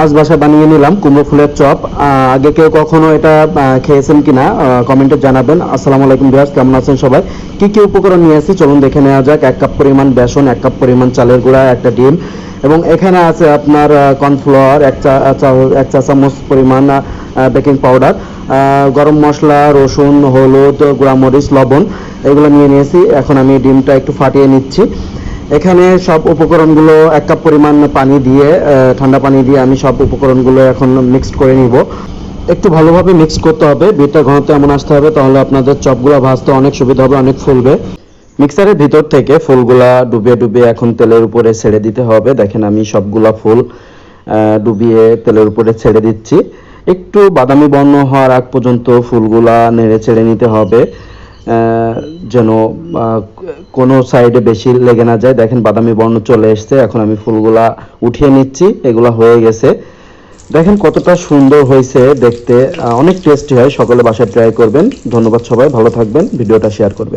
আজ বাসায় বানিয়ে নিলাম কুমড়ো ফুলের চপ। আগে কেউ কখনো এটা খেয়েছেন কিনা কমেন্টে জানাবেন। আসসালামু আলাইকুম ভিউয়ার্স, কেমন আছেন সবাই? কি কি উপকরণ নিয়ে আসছি চলুন দেখে নেওয়া যাক। 1 কাপ পরিমাণ বেসন, 1 কাপ পরিমাণ চালের গুঁড়া, একটা ডিম, এবং এখানে আছে আপনার কর্নফ্লাওয়ার, এক চা চামচ পরিমাণ বেকিং পাউডার, গরম মশলা, রসুন, হলুদ, গুঁড়ামরিচ, লবণ, এগুলো নিয়ে নিয়েছি। এখন আমি ডিমটা একটু ফাটিয়ে নিচ্ছি। এখানে সব উপকরণগুলো 1 কাপ পরিমাণ পানি দিয়ে, ঠান্ডা পানি দিয়ে আমি সব উপকরণগুলো এখন মিক্সড করে নিব। একটু ভালোভাবে মিক্স করতে হবে, বিটটা ঘনত্ব এমন আসতে হবে, তাহলে আপনাদের চপগুলো ভাজতে অনেক সুবিধা হবে, অনেক ফুলবে। মিক্সারের ভিতর থেকে ফুলগুলা ডুবিয়ে ডুবিয়ে এখন তেলের উপরে ছেড়ে দিতে হবে। দেখেন আমি সবগুলা ফুল ডুবিয়ে তেলের উপরে ছেড়ে দিচ্ছি। একটু বাদামি বর্ণ হওয়ার আগ পর্যন্ত ফুলগুলা নেড়ে ছেড়ে নিতে হবে, যেন কোনো সাইডে বেশি লেগে না যায়। দেখেন বাদামি বর্ণ চলে এসছে। এখন আমি ফুলগুলা উঠিয়ে নিচ্ছি। এগুলা হয়ে গেছে। দেখেন কতটা সুন্দর হয়েছে দেখতে, অনেক টেস্টি হয়। সকলে বাসায় ট্রাই করবেন। ধন্যবাদ সবাই, ভালো থাকবেন, ভিডিওটা শেয়ার করবেন।